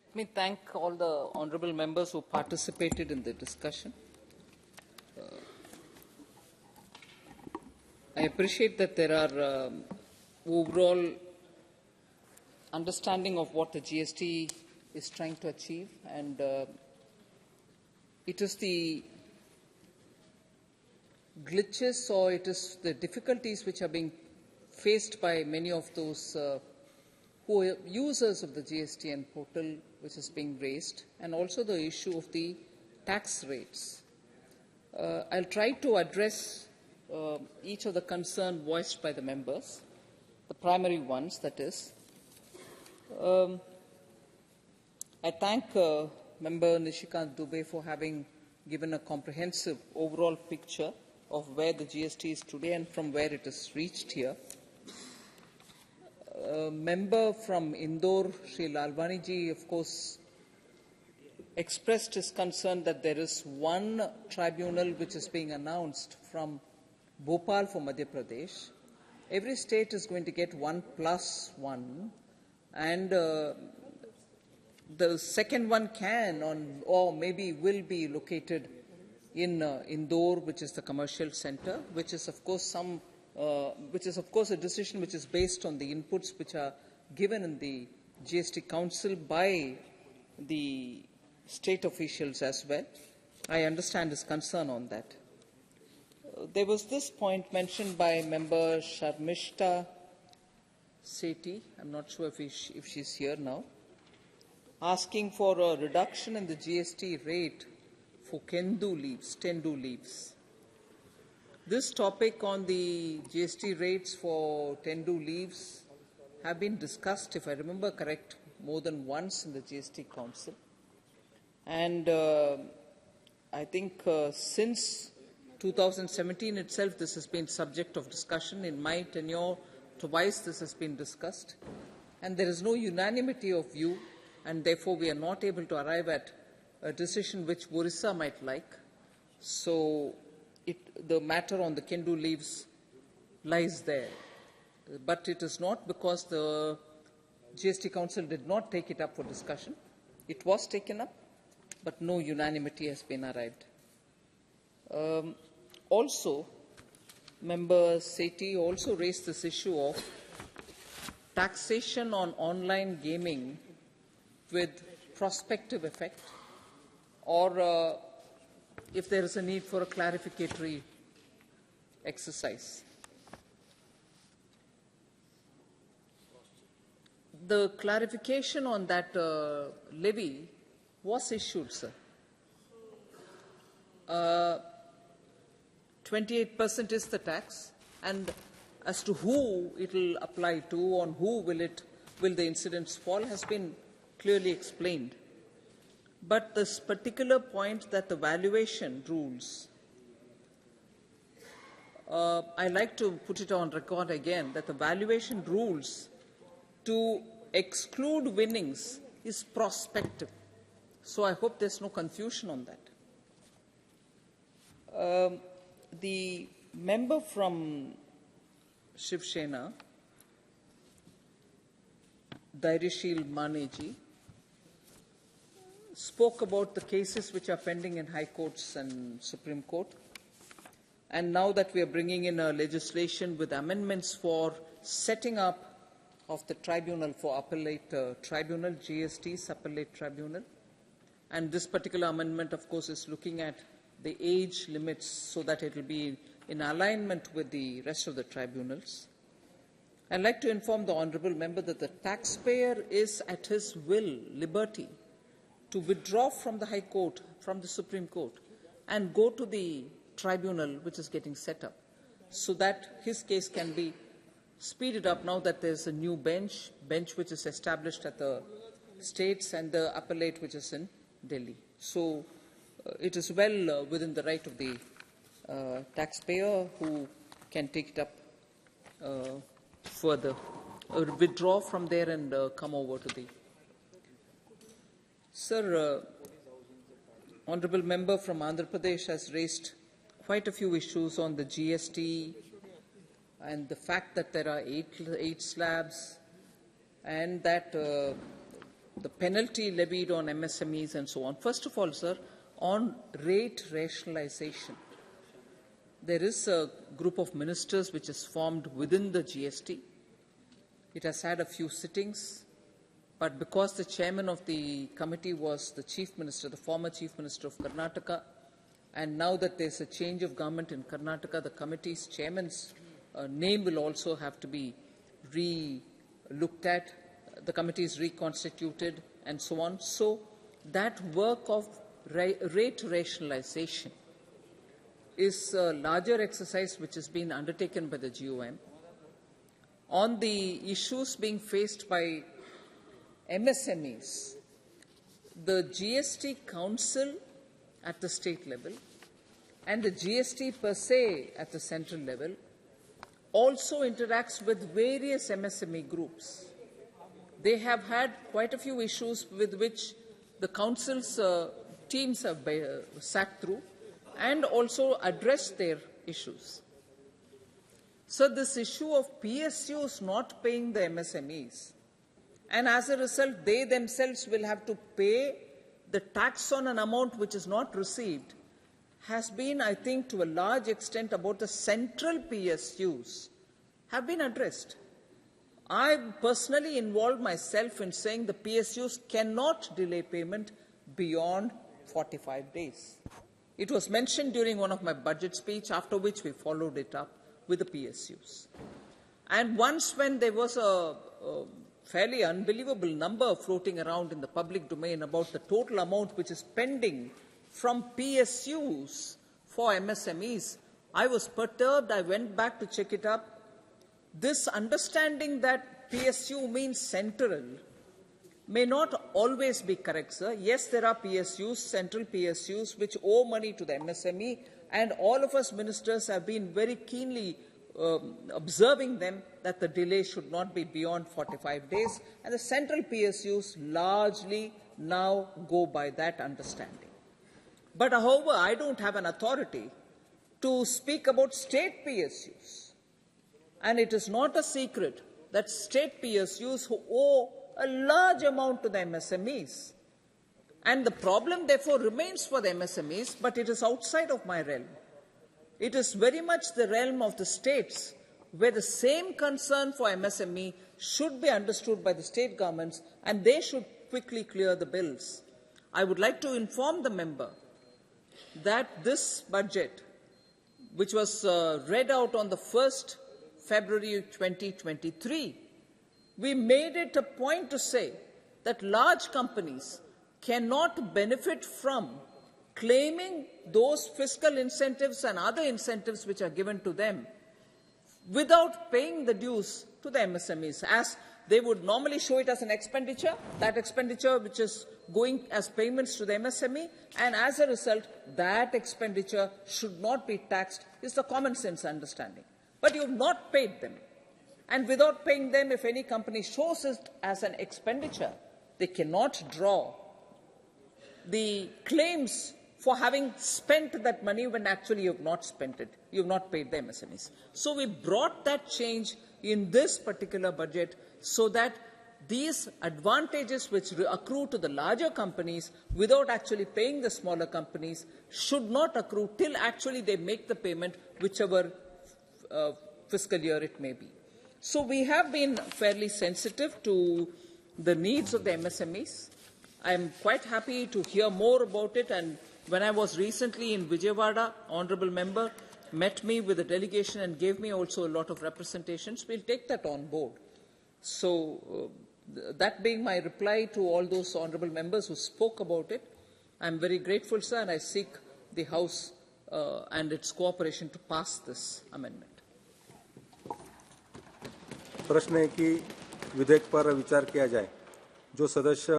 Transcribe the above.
Let me thank all the honourable members who participated in the discussion. I appreciate that there are overall understanding of what the GST is trying to achieve, and it is the glitches or it is the difficulties which are being faced by many of those who are users of the GSTN portal which is being raised, and also the issue of the tax rates. I'll try to address each of the concerns voiced by the members, the primary ones, that is. I thank Member Nishikant Dubey for having given a comprehensive overall picture of where the GST is today and from where it has reached here. Member from Indore, Sri Lalwani ji, of course, expressed his concern that there is one tribunal which is being announced from Bhopal for Madhya Pradesh. Every state is going to get 1+1, and the second one can or maybe will be located in Indore, which is the commercial center, which is of course a decision which is based on the inputs which are given in the GST Council by the state officials as well. I understand his concern on that. There was this point mentioned by Member Sharmishta Sethi, I'm not sure if she's here now, asking for a reduction in the GST rate for Tendu leaves. This topic on the GST rates for Tendu leaves have been discussed, if I remember correct, more than once in the GST Council. And I think since 2017 itself, this has been subject of discussion. In my tenure, twice this has been discussed. And there is no unanimity of view, and therefore we are not able to arrive at a decision which Orissa might like. So the matter on the Kendu leaves lies there. But it is not because the GST Council did not take it up for discussion. It was taken up, but no unanimity has been arrived. Also, Member Sethi also raised this issue of taxation on online gaming with prospective effect, or if there is a need for a clarificatory exercise. The clarification on that levy was issued, sir. 28% is the tax, and as to who it will apply to, on who will the incidence fall, has been clearly explained. But this particular point that the valuation rules, I like to put it on record again, that the valuation rules to exclude winnings is prospective. So I hope there's no confusion on that. The member from Shiv Sena, Dhairishil Maneji, spoke about the cases which are pending in High Courts and Supreme Court. And now that we are bringing in a legislation with amendments for setting up of the tribunal for appellate tribunal, GST's appellate tribunal. And this particular amendment, of course, is looking at the age limits so that it will be in alignment with the rest of the tribunals. I'd like to inform the honourable member that the taxpayer is at his liberty to withdraw from the High Court, from the Supreme Court, and go to the tribunal which is getting set up, so that his case can be speeded up now that there's a new bench which is established at the states and the appellate which is in Delhi. So it is well within the right of the taxpayer who can take it up further, or withdraw from there and come over to the... Sir, honourable member from Andhra Pradesh has raised quite a few issues on the GST and the fact that there are eight slabs, and that the penalty levied on MSMEs and so on. First of all, sir, on rate rationalization, there is a group of ministers which is formed within the GST. It has had a few sittings, but because the chairman of the committee was the chief minister, the former chief minister of Karnataka, and now that there's a change of government in Karnataka, the committee's chairman's name will also have to be re-looked at. The committee is reconstituted and so on. So that work of rate rationalization is a larger exercise which has been undertaken by the GOM. On the issues being faced by MSMEs, the GST Council at the state level and the GST per se at the central level also interacts with various MSME groups. They have had quite a few issues with which the Council's teams have sat through and also addressed their issues. So this issue of PSUs not paying the MSMEs, and as a result, they themselves will have to pay the tax on an amount which is not received, has been, I think, to a large extent about the central PSUs have been addressed. I personally involved myself in saying the PSUs cannot delay payment beyond 45 days. It was mentioned during one of my budget speech, after which we followed it up with the PSUs. And once when there was a fairly unbelievable number floating around in the public domain about the total amount which is pending from PSUs for MSMEs, I was perturbed. I went back to check it up. This understanding that PSU means central may not always be correct, sir. Yes, there are PSUs, central PSUs, which owe money to the MSME, and all of us ministers have been very keenly observing them that the delay should not be beyond 45 days, and the central PSUs largely now go by that understanding. But however, I don't have an authority to speak about state PSUs, and it is not a secret that state PSUs who owe a large amount to the MSMEs. And the problem, therefore, remains for the MSMEs, but it is outside of my realm. It is very much the realm of the states, where the same concern for MSME should be understood by the state governments, and they should quickly clear the bills. I would like to inform the member that this budget, which was read out on the 1st February 2023, we made it a point to say that large companies cannot benefit from claiming those fiscal incentives and other incentives which are given to them without paying the dues to the MSMEs, as they would normally show it as an expenditure, that expenditure which is going as payments to the MSME, and as a result, that expenditure should not be taxed, is the common sense understanding. But you have not paid them. And without paying them, if any company shows it as an expenditure, they cannot draw the claims for having spent that money when actually you have not spent it. You have not paid the MSMEs. So we brought that change in this particular budget so that these advantages which accrue to the larger companies without actually paying the smaller companies should not accrue till actually they make the payment, whichever fiscal year it may be. So we have been fairly sensitive to the needs of the MSMEs. I am quite happy to hear more about it, and when I was recently in Vijayawada, Honourable Member met me with a delegation and gave me also a lot of representations. We'll take that on board. So that being my reply to all those Honourable Members who spoke about it, I am very grateful, sir, and I seek the House and its cooperation to pass this amendment. प्रश्न है कि विधेयक पर विचार किया जाए। जो सदस्य